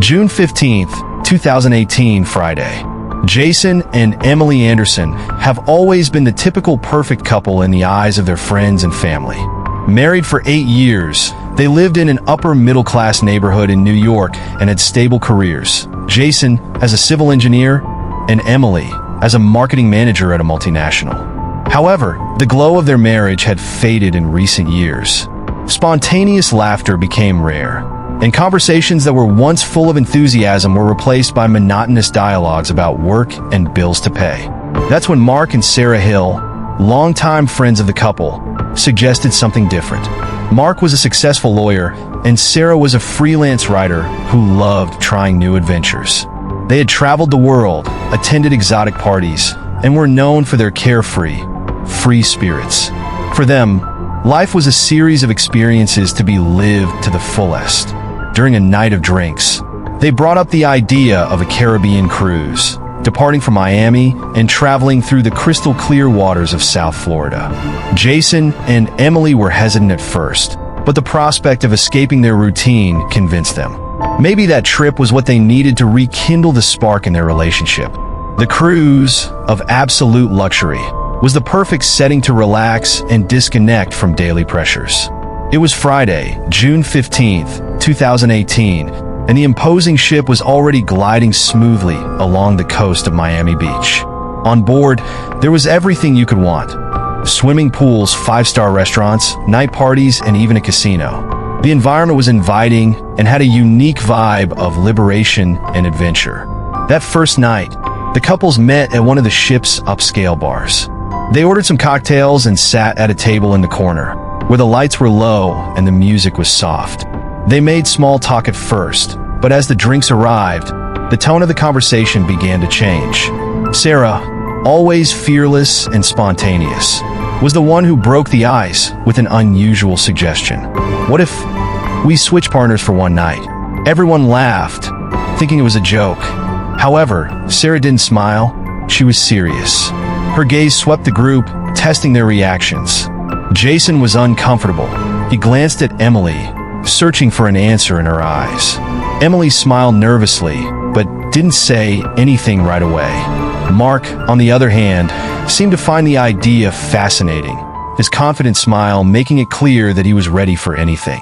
June 15th, 2018, Friday. Jason and Emily Anderson have always been the typical perfect couple in the eyes of their friends and family. Married for 8 years, they lived in an upper-middle-class neighborhood in New York and had stable careers. Jason as a civil engineer and Emily as a marketing manager at a multinational. However, the glow of their marriage had faded in recent years. Spontaneous laughter became rare, and conversations that were once full of enthusiasm were replaced by monotonous dialogues about work and bills to pay. That's when Mark and Sarah Hill, longtime friends of the couple, suggested something different. Mark was a successful lawyer, and Sarah was a freelance writer who loved trying new adventures. They had traveled the world, attended exotic parties, and were known for their carefree, free spirits. For them, life was a series of experiences to be lived to the fullest. During a night of drinks, they brought up the idea of a Caribbean cruise, departing from Miami and traveling through the crystal-clear waters of South Florida. Jason and Emily were hesitant at first, but the prospect of escaping their routine convinced them. Maybe that trip was what they needed to rekindle the spark in their relationship. The cruise, of absolute luxury, was the perfect setting to relax and disconnect from daily pressures. It was Friday, June 15th, 2018, and the imposing ship was already gliding smoothly along the coast of Miami Beach. On board, there was everything you could want: swimming pools, 5-star restaurants, night parties, and even a casino. The environment was inviting and had a unique vibe of liberation and adventure. That first night, the couples met at one of the ship's upscale bars. They ordered some cocktails and sat at a table in the corner, where the lights were low and the music was soft. They made small talk at first, but as the drinks arrived, the tone of the conversation began to change. Sarah, always fearless and spontaneous, was the one who broke the ice with an unusual suggestion. What if we switch partners for one night? Everyone laughed, thinking it was a joke. However, Sarah didn't smile. She was serious. Her gaze swept the group, testing their reactions. Jason was uncomfortable. He glanced at Emily, searching for an answer in her eyes. Emily smiled nervously, but didn't say anything right away. Mark, on the other hand, seemed to find the idea fascinating, his confident smile making it clear that he was ready for anything.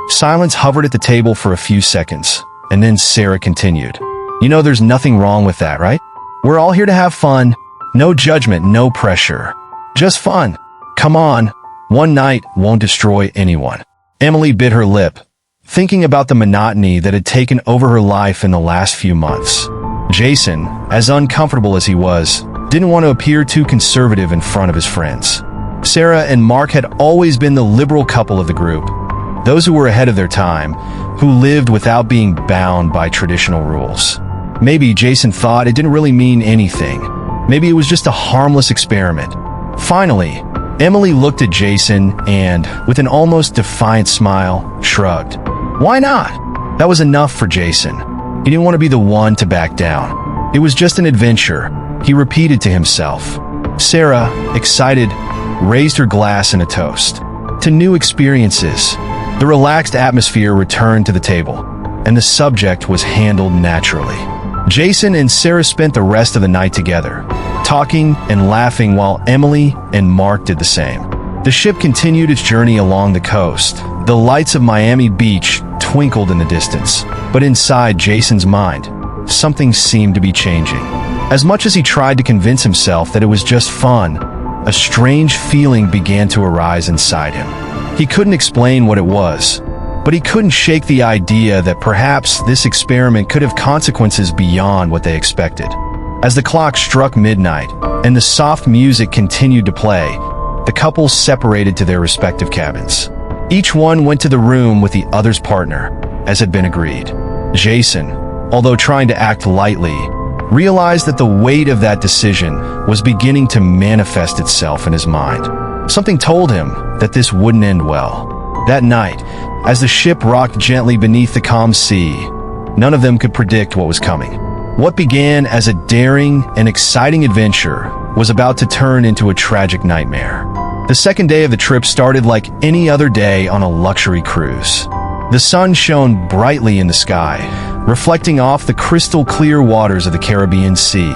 Silence hovered at the table for a few seconds, and then Sarah continued. "You know there's nothing wrong with that, right? We're all here to have fun. No judgment, no pressure. Just fun. Come on. One night won't destroy anyone." Emily bit her lip, thinking about the monotony that had taken over her life in the last few months. Jason, as uncomfortable as he was, didn't want to appear too conservative in front of his friends. Sarah and Mark had always been the liberal couple of the group, those who were ahead of their time, who lived without being bound by traditional rules. Maybe Jason thought it didn't really mean anything. Maybe it was just a harmless experiment. Finally, Emily looked at Jason and, with an almost defiant smile, shrugged. Why not? That was enough for Jason. He didn't want to be the one to back down. It was just an adventure, he repeated to himself. Sarah, excited, raised her glass in a toast. To new experiences. The relaxed atmosphere returned to the table, and the subject was handled naturally. Jason and Sarah spent the rest of the night together, talking and laughing while Emily and Mark did the same. The ship continued its journey along the coast. The lights of Miami Beach twinkled in the distance, but inside Jason's mind, something seemed to be changing. As much as he tried to convince himself that it was just fun, a strange feeling began to arise inside him. He couldn't explain what it was, but he couldn't shake the idea that perhaps this experiment could have consequences beyond what they expected. As the clock struck midnight and the soft music continued to play, the couple separated to their respective cabins. Each one went to the room with the other's partner, as had been agreed. Jason, although trying to act lightly, realized that the weight of that decision was beginning to manifest itself in his mind. Something told him that this wouldn't end well. That night, as the ship rocked gently beneath the calm sea, none of them could predict what was coming. What began as a daring and exciting adventure was about to turn into a tragic nightmare. The second day of the trip started like any other day on a luxury cruise. The sun shone brightly in the sky, reflecting off the crystal-clear waters of the Caribbean Sea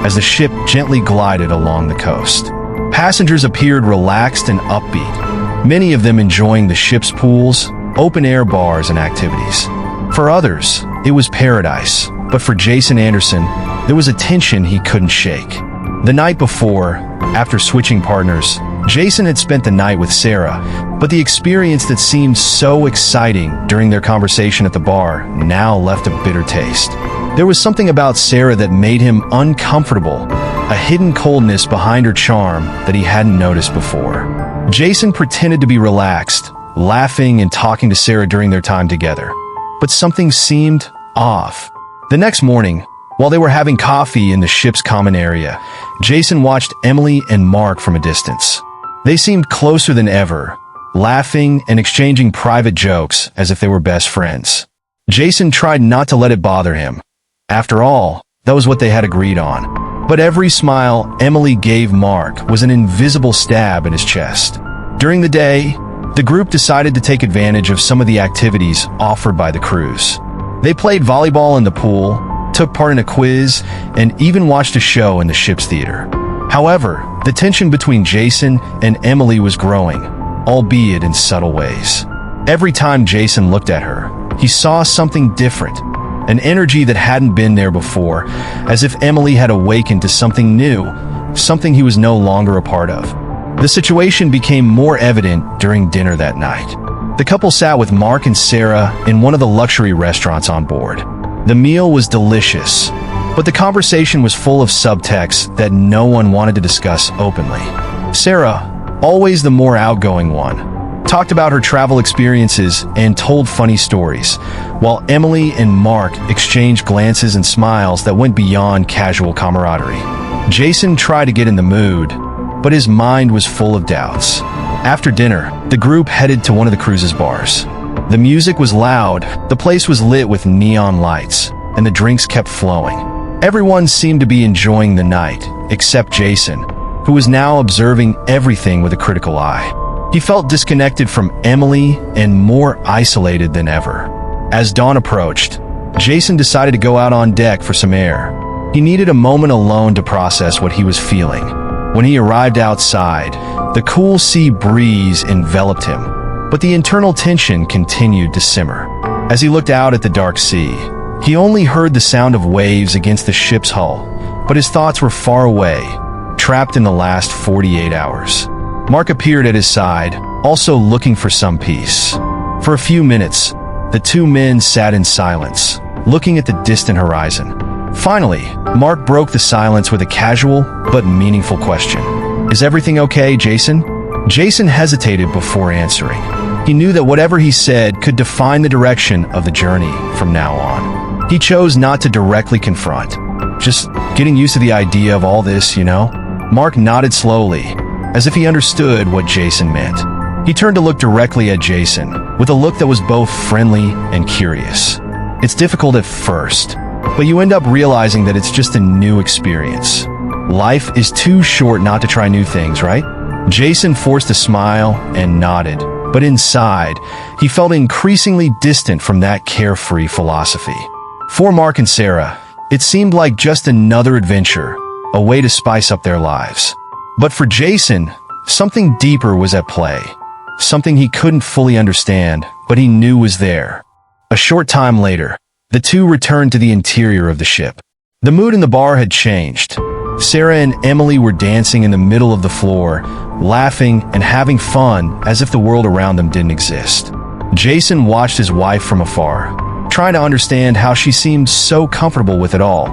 as the ship gently glided along the coast. Passengers appeared relaxed and upbeat, many of them enjoying the ship's pools, open-air bars, and activities. For others, it was paradise, but for Jason Anderson, there was a tension he couldn't shake. The night before, after switching partners, Jason had spent the night with Sarah, but the experience that seemed so exciting during their conversation at the bar now left a bitter taste. There was something about Sarah that made him uncomfortable, a hidden coldness behind her charm that he hadn't noticed before. Jason pretended to be relaxed, laughing and talking to Sarah during their time together, but something seemed off. The next morning, while they were having coffee in the ship's common area, Jason watched Emily and Mark from a distance. They seemed closer than ever, laughing and exchanging private jokes as if they were best friends. Jason tried not to let it bother him. After all, that was what they had agreed on. But every smile Emily gave Mark was an invisible stab in his chest. During the day, the group decided to take advantage of some of the activities offered by the cruise. They played volleyball in the pool, took part in a quiz, and even watched a show in the ship's theater. However, the tension between Jason and Emily was growing, albeit in subtle ways. Every time Jason looked at her, he saw something different, an energy that hadn't been there before, as if Emily had awakened to something new, something he was no longer a part of. The situation became more evident during dinner that night. The couple sat with Mark and Sarah in one of the luxury restaurants on board. The meal was delicious, but the conversation was full of subtext that no one wanted to discuss openly. Sarah, always the more outgoing one, talked about her travel experiences and told funny stories, while Emily and Mark exchanged glances and smiles that went beyond casual camaraderie. Jason tried to get in the mood, but his mind was full of doubts. After dinner, the group headed to one of the cruise's bars. The music was loud, the place was lit with neon lights, and the drinks kept flowing. Everyone seemed to be enjoying the night, except Jason, who was now observing everything with a critical eye. He felt disconnected from Emily and more isolated than ever. As dawn approached, Jason decided to go out on deck for some air. He needed a moment alone to process what he was feeling. When he arrived outside, the cool sea breeze enveloped him, but the internal tension continued to simmer. As he looked out at the dark sea, he only heard the sound of waves against the ship's hull, but his thoughts were far away, trapped in the last 48 hours. Mark appeared at his side, also looking for some peace. For a few minutes, the two men sat in silence, looking at the distant horizon. Finally, Mark broke the silence with a casual but meaningful question. "Is everything okay, Jason?" Jason hesitated before answering. He knew that whatever he said could define the direction of the journey from now on. He chose not to directly confront. "Just getting used to the idea of all this, you know?" Mark nodded slowly, as if he understood what Jason meant. He turned to look directly at Jason, with a look that was both friendly and curious. "It's difficult at first, but you end up realizing that it's just a new experience. Life is too short not to try new things, right?" Jason forced a smile and nodded, but inside, he felt increasingly distant from that carefree philosophy. For Mark and Sarah, it seemed like just another adventure, a way to spice up their lives. But for Jason, something deeper was at play, something he couldn't fully understand, but he knew was there. A short time later, the two returned to the interior of the ship. The mood in the bar had changed. Sarah and Emily were dancing in the middle of the floor, laughing and having fun as if the world around them didn't exist. Jason watched his wife from afar, trying to understand how she seemed so comfortable with it all,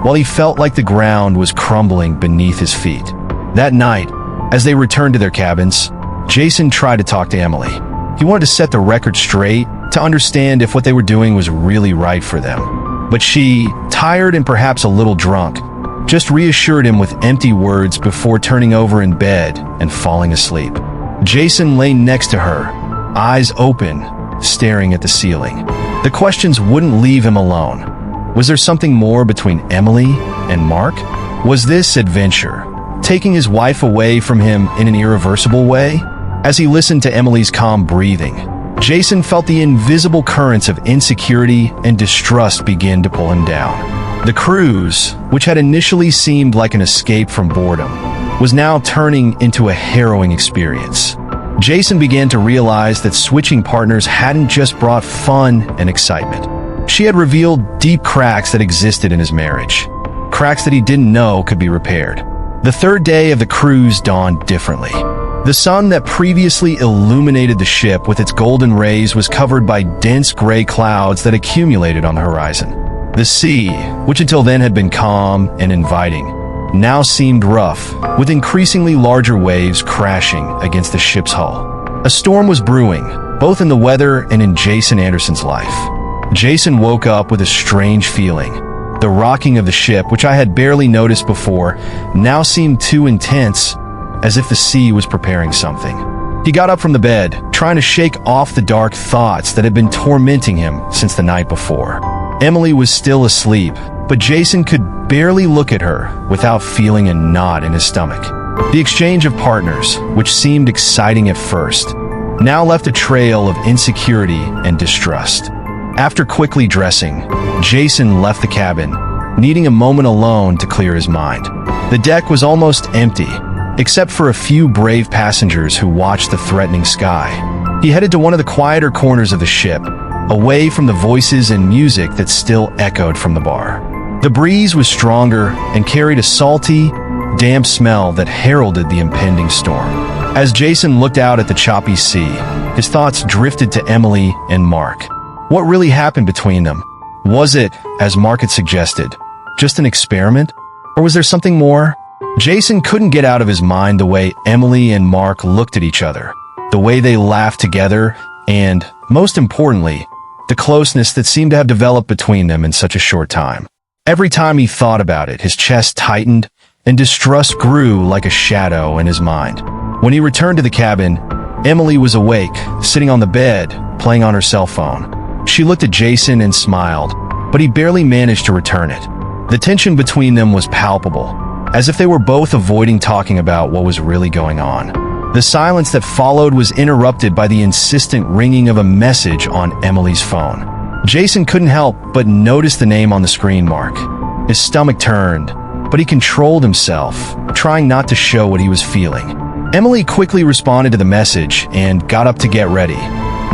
while he felt like the ground was crumbling beneath his feet. That night, as they returned to their cabins, Jason tried to talk to Emily. He wanted to set the record straight, to understand if what they were doing was really right for them. But she, tired and perhaps a little drunk, just reassured him with empty words before turning over in bed and falling asleep. Jason lay next to her, eyes open, staring at the ceiling. The questions wouldn't leave him alone. Was there something more between Emily and Mark? Was this adventure taking his wife away from him in an irreversible way? As he listened to Emily's calm breathing, Jason felt the invisible currents of insecurity and distrust begin to pull him down. The cruise, which had initially seemed like an escape from boredom, was now turning into a harrowing experience. Jason began to realize that switching partners hadn't just brought fun and excitement. She had revealed deep cracks that existed in his marriage, cracks that he didn't know could be repaired. The third day of the cruise dawned differently. The sun that previously illuminated the ship with its golden rays was covered by dense gray clouds that accumulated on the horizon. The sea, which until then had been calm and inviting, now seemed rough, with increasingly larger waves crashing against the ship's hull. A storm was brewing, both in the weather and in Jason Anderson's life. Jason woke up with a strange feeling. The rocking of the ship, which I had barely noticed before, now seemed too intense, as if the sea was preparing something. He got up from the bed, trying to shake off the dark thoughts that had been tormenting him since the night before. Emily was still asleep, but Jason could barely look at her without feeling a knot in his stomach. The exchange of partners, which seemed exciting at first, now left a trail of insecurity and distrust. After quickly dressing, Jason left the cabin, needing a moment alone to clear his mind. The deck was almost empty, except for a few brave passengers who watched the threatening sky. He headed to one of the quieter corners of the ship, away from the voices and music that still echoed from the bar. The breeze was stronger and carried a salty, damp smell that heralded the impending storm. As Jason looked out at the choppy sea, his thoughts drifted to Emily and Mark. What really happened between them? Was it, as Mark had suggested, just an experiment? Or was there something more? Jason couldn't get out of his mind the way Emily and Mark looked at each other, the way they laughed together, and, most importantly, the closeness that seemed to have developed between them in such a short time. Every time he thought about it, his chest tightened and distrust grew like a shadow in his mind. When he returned to the cabin, Emily was awake, sitting on the bed, playing on her cell phone. She looked at Jason and smiled, but he barely managed to return it. The tension between them was palpable, as if they were both avoiding talking about what was really going on. The silence that followed was interrupted by the insistent ringing of a message on Emily's phone. Jason couldn't help but notice the name on the screen, Mark. His stomach turned, but he controlled himself, trying not to show what he was feeling. Emily quickly responded to the message and got up to get ready,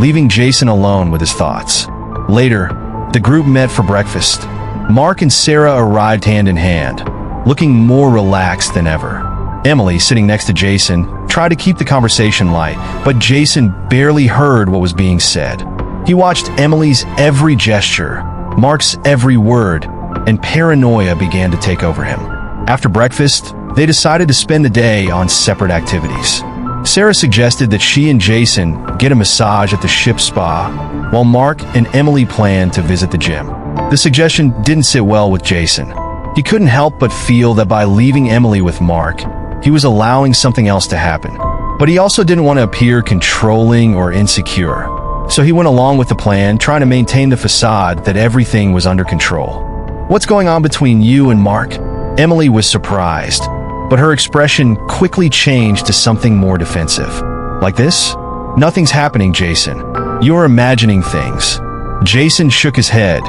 leaving Jason alone with his thoughts. Later, the group met for breakfast. Mark and Sarah arrived hand in hand, looking more relaxed than ever. Emily, sitting next to Jason, tried to keep the conversation light, but Jason barely heard what was being said. He watched Emily's every gesture, Mark's every word, and paranoia began to take over him. After breakfast, they decided to spend the day on separate activities. Sarah suggested that she and Jason get a massage at the ship's spa, while Mark and Emily planned to visit the gym. The suggestion didn't sit well with Jason. He couldn't help but feel that by leaving Emily with Mark, he was allowing something else to happen. But he also didn't want to appear controlling or insecure. So he went along with the plan, trying to maintain the facade that everything was under control. "What's going on between you and Mark?" Emily was surprised, but her expression quickly changed to something more defensive. "Like this? Nothing's happening, Jason. You're imagining things." Jason shook his head,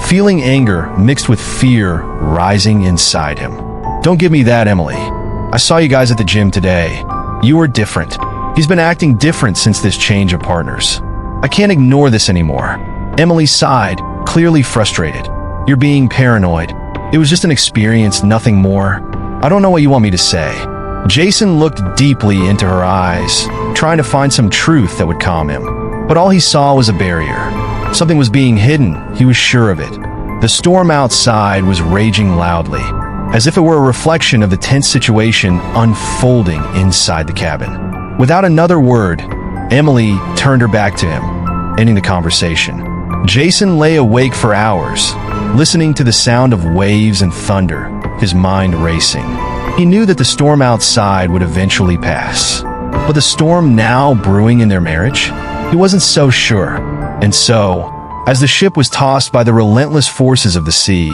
feeling anger mixed with fear rising inside him. "Don't give me that, Emily. I saw you guys at the gym today. You were different. He's been acting different since this change of partners. I can't ignore this anymore." Emily sighed, clearly frustrated. "You're being paranoid. It was just an experience, nothing more. I don't know what you want me to say." Jason looked deeply into her eyes, trying to find some truth that would calm him. But all he saw was a barrier. Something was being hidden, he was sure of it. The storm outside was raging loudly, as if it were a reflection of the tense situation unfolding inside the cabin. Without another word, Emily turned her back to him, ending the conversation. Jason lay awake for hours, listening to the sound of waves and thunder, his mind racing. He knew that the storm outside would eventually pass. But the storm now brewing in their marriage? He wasn't so sure. And so, as the ship was tossed by the relentless forces of the sea,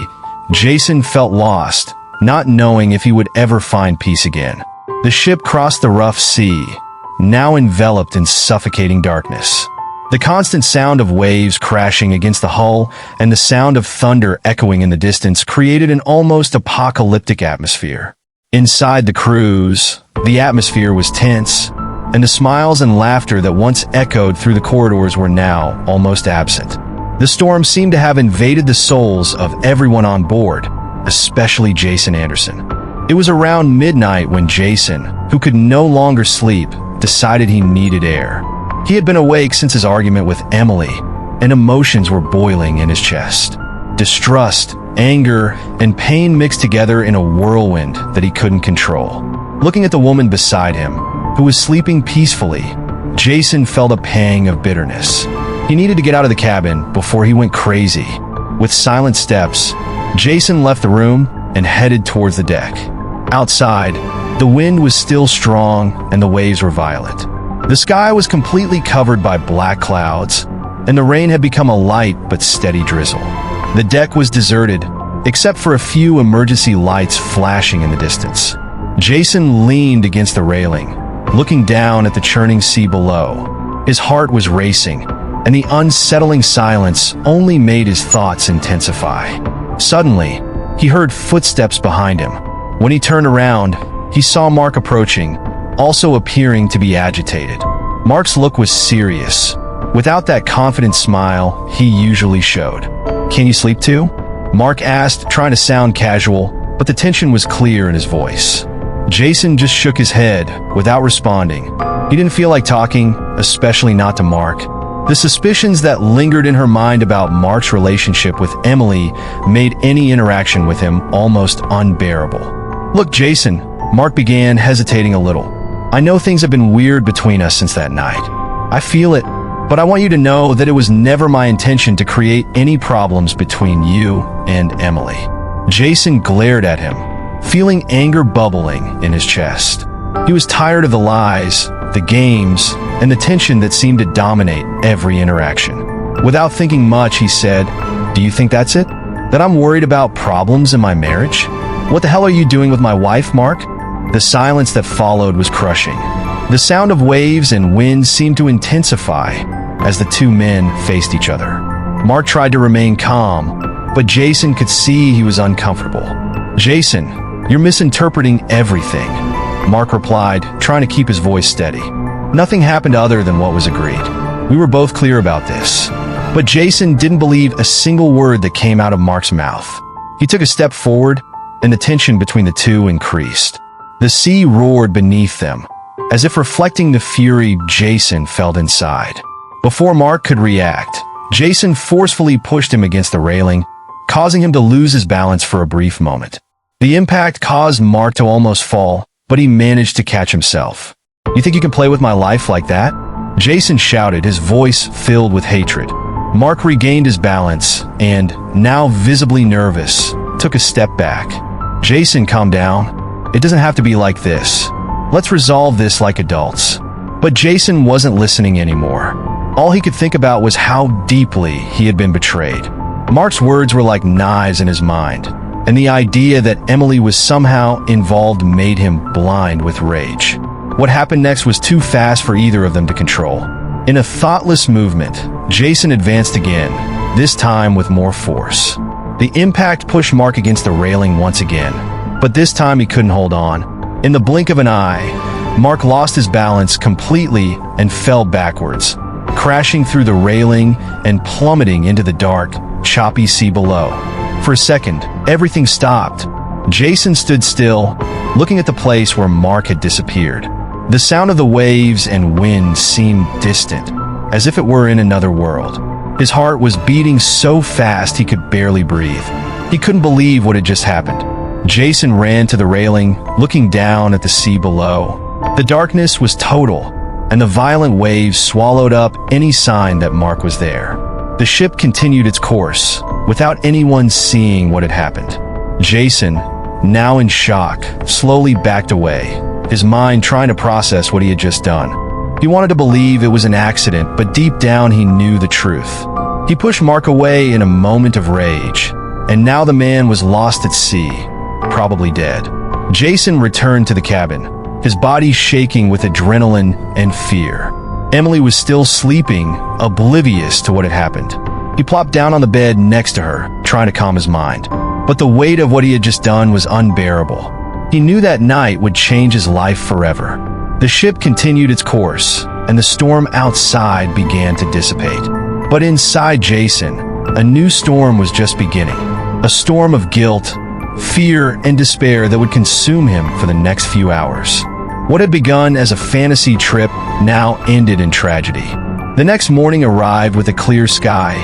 Jason felt lost, not knowing if he would ever find peace again. The ship crossed the rough sea, now enveloped in suffocating darkness. The constant sound of waves crashing against the hull and the sound of thunder echoing in the distance created an almost apocalyptic atmosphere. Inside the cruise, the atmosphere was tense, and the smiles and laughter that once echoed through the corridors were now almost absent. The storm seemed to have invaded the souls of everyone on board, especially Jason Anderson. It was around midnight when Jason, who could no longer sleep, decided he needed air. He had been awake since his argument with Emily, and emotions were boiling in his chest. Distrust, anger, and pain mixed together in a whirlwind that he couldn't control. Looking at the woman beside him, who was sleeping peacefully, Jason felt a pang of bitterness. He needed to get out of the cabin before he went crazy. With silent steps, Jason left the room and headed towards the deck. Outside, the wind was still strong and the waves were violent. The sky was completely covered by black clouds, and the rain had become a light but steady drizzle. The deck was deserted, except for a few emergency lights flashing in the distance. Jason leaned against the railing, looking down at the churning sea below. His heart was racing, and the unsettling silence only made his thoughts intensify. Suddenly, he heard footsteps behind him. When he turned around, he saw Mark approaching, also appearing to be agitated. Mark's look was serious, without that confident smile he usually showed. "Can you sleep too?" Mark asked, trying to sound casual, but the tension was clear in his voice. Jason just shook his head without responding. He didn't feel like talking, especially not to Mark. The suspicions that lingered in her mind about Mark's relationship with Emily made any interaction with him almost unbearable. "Look, Jason," Mark began, hesitating a little. "I know things have been weird between us since that night. I feel it, but I want you to know that it was never my intention to create any problems between you and Emily." Jason glared at him, feeling anger bubbling in his chest. He was tired of the lies, the games, and the tension that seemed to dominate every interaction. Without thinking much, he said, "Do you think that's it? That I'm worried about problems in my marriage? What the hell are you doing with my wife, Mark?" The silence that followed was crushing. The sound of waves and wind seemed to intensify as the two men faced each other. Mark tried to remain calm, but Jason could see he was uncomfortable. "Jason, you're misinterpreting everything," Mark replied, trying to keep his voice steady. "Nothing happened other than what was agreed. We were both clear about this." But Jason didn't believe a single word that came out of Mark's mouth. He took a step forward, and the tension between the two increased. The sea roared beneath them, as if reflecting the fury Jason felt inside. Before Mark could react, Jason forcefully pushed him against the railing, causing him to lose his balance for a brief moment. The impact caused Mark to almost fall, but he managed to catch himself. "You think you can play with my life like that?" Jason shouted, his voice filled with hatred. Mark regained his balance and, now visibly nervous, took a step back. "Jason, calm down. It doesn't have to be like this. Let's resolve this like adults." But Jason wasn't listening anymore. All he could think about was how deeply he had been betrayed. Mark's words were like knives in his mind, and the idea that Emily was somehow involved made him blind with rage. What happened next was too fast for either of them to control. In a thoughtless movement, Jason advanced again, this time with more force. The impact pushed Mark against the railing once again, but this time he couldn't hold on. In the blink of an eye, Mark lost his balance completely and fell backwards, crashing through the railing and plummeting into the dark, choppy sea below. For a second, everything stopped. Jason stood still, looking at the place where Mark had disappeared. The sound of the waves and wind seemed distant, as if it were in another world. His heart was beating so fast he could barely breathe. He couldn't believe what had just happened. Jason ran to the railing, looking down at the sea below. The darkness was total, and the violent waves swallowed up any sign that Mark was there. The ship continued its course, without anyone seeing what had happened. Jason, now in shock, slowly backed away, his mind trying to process what he had just done. He wanted to believe it was an accident, but deep down he knew the truth. He pushed Mark away in a moment of rage, and now the man was lost at sea, probably dead. Jason returned to the cabin, his body shaking with adrenaline and fear. Emily was still sleeping, oblivious to what had happened. He plopped down on the bed next to her, trying to calm his mind. But the weight of what he had just done was unbearable. He knew that night would change his life forever. The ship continued its course, and the storm outside began to dissipate. But inside Jason, a new storm was just beginning. A storm of guilt, fear, and despair that would consume him for the next few hours. What had begun as a fantasy trip now ended in tragedy. The next morning arrived with a clear sky,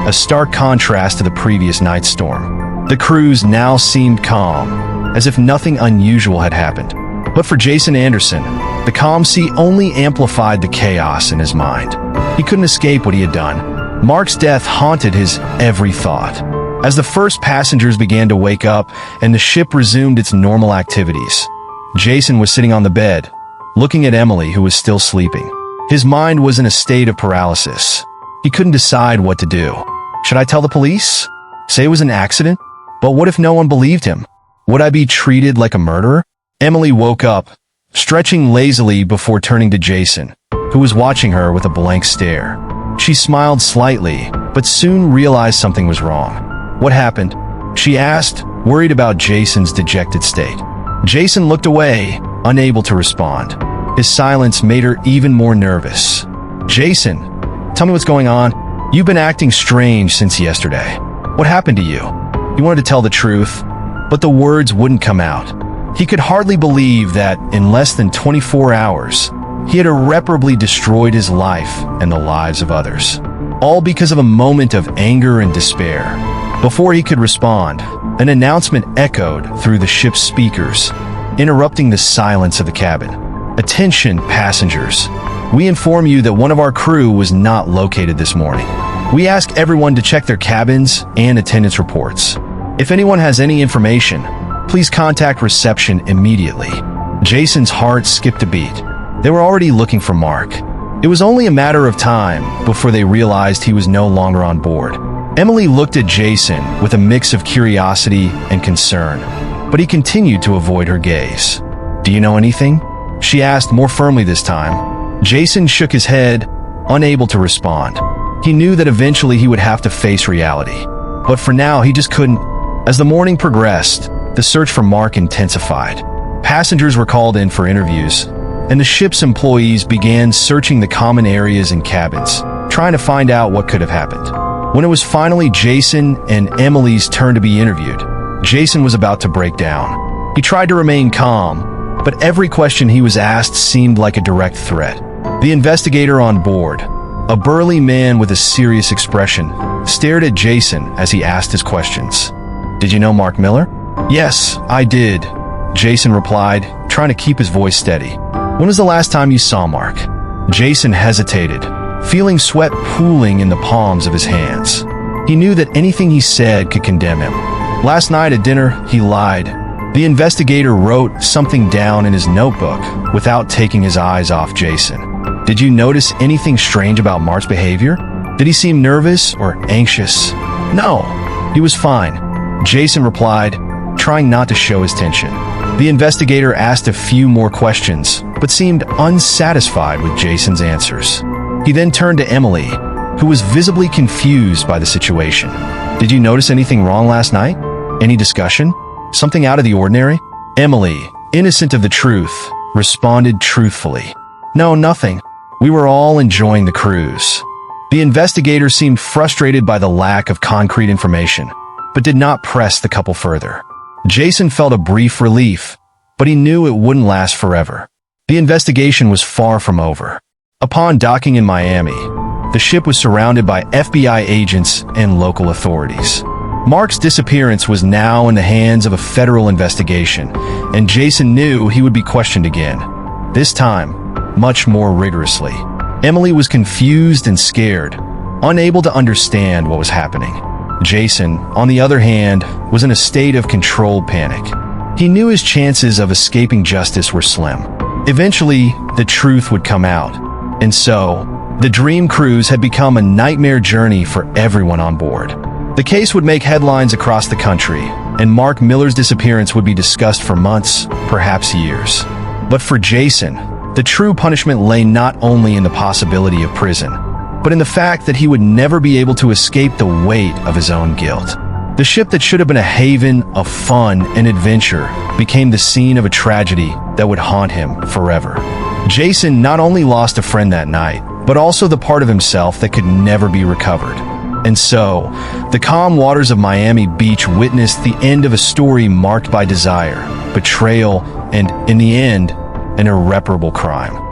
a stark contrast to the previous night's storm. The cruise now seemed calm, as if nothing unusual had happened. But for Jason Anderson, the calm sea only amplified the chaos in his mind. He couldn't escape what he had done. Mark's death haunted his every thought. As the first passengers began to wake up and the ship resumed its normal activities, Jason was sitting on the bed, looking at Emily, who was still sleeping. His mind was in a state of paralysis. He couldn't decide what to do. Should I tell the police? Say it was an accident? But what if no one believed him? Would I be treated like a murderer? Emily woke up, stretching lazily before turning to Jason, who was watching her with a blank stare. She smiled slightly, but soon realized something was wrong. What happened? She asked, worried about Jason's dejected state. Jason looked away, unable to respond. His silence made her even more nervous. Jason, tell me what's going on. You've been acting strange since yesterday. What happened to you? He wanted to tell the truth, but the words wouldn't come out. He could hardly believe that, in less than 24 hours, he had irreparably destroyed his life and the lives of others. All because of a moment of anger and despair. Before he could respond, an announcement echoed through the ship's speakers, interrupting the silence of the cabin. Attention, passengers. We inform you that one of our crew was not located this morning. We ask everyone to check their cabins and attendance reports. If anyone has any information, please contact reception immediately. Jason's heart skipped a beat. They were already looking for Mark. It was only a matter of time before they realized he was no longer on board. Emily looked at Jason with a mix of curiosity and concern, but he continued to avoid her gaze. Do you know anything? She asked more firmly this time. Jason shook his head, unable to respond. He knew that eventually he would have to face reality, but for now he just couldn't. As the morning progressed, the search for Mark intensified. Passengers were called in for interviews, and the ship's employees began searching the common areas and cabins, trying to find out what could have happened. When it was finally Jason and Emily's turn to be interviewed, Jason was about to break down. He tried to remain calm, but every question he was asked seemed like a direct threat. The investigator on board, a burly man with a serious expression, stared at Jason as he asked his questions. Did you know Mark Miller? Yes, I did, Jason replied, trying to keep his voice steady. When was the last time you saw Mark? Jason hesitated, feeling sweat pooling in the palms of his hands. He knew that anything he said could condemn him. Last night at dinner, he lied. The investigator wrote something down in his notebook without taking his eyes off Jason. Did you notice anything strange about Mark's behavior? Did he seem nervous or anxious? No, he was fine, Jason replied, trying not to show his tension. The investigator asked a few more questions, but seemed unsatisfied with Jason's answers. He then turned to Emily, who was visibly confused by the situation. Did you notice anything wrong last night? Any discussion? Something out of the ordinary? Emily, innocent of the truth, responded truthfully. No, nothing. We were all enjoying the cruise. The investigator seemed frustrated by the lack of concrete information, but did not press the couple further. Jason felt a brief relief, but he knew it wouldn't last forever. The investigation was far from over. Upon docking in Miami, the ship was surrounded by FBI agents and local authorities. Mark's disappearance was now in the hands of a federal investigation, and Jason knew he would be questioned again, this time much more rigorously. Emily was confused and scared, unable to understand what was happening. Jason, on the other hand, was in a state of controlled panic. He knew his chances of escaping justice were slim. Eventually, the truth would come out, and so, the dream cruise had become a nightmare journey for everyone on board. The case would make headlines across the country, and Mark Miller's disappearance would be discussed for months, perhaps years. But for Jason, The true punishment lay not only in the possibility of prison, but in the fact that he would never be able to escape the weight of his own guilt. The ship that should have been a haven of fun and adventure became the scene of a tragedy that would haunt him forever. Jason not only lost a friend that night, but also the part of himself that could never be recovered. And so, the calm waters of Miami Beach witnessed the end of a story marked by desire, betrayal, and, in the end, an irreparable crime.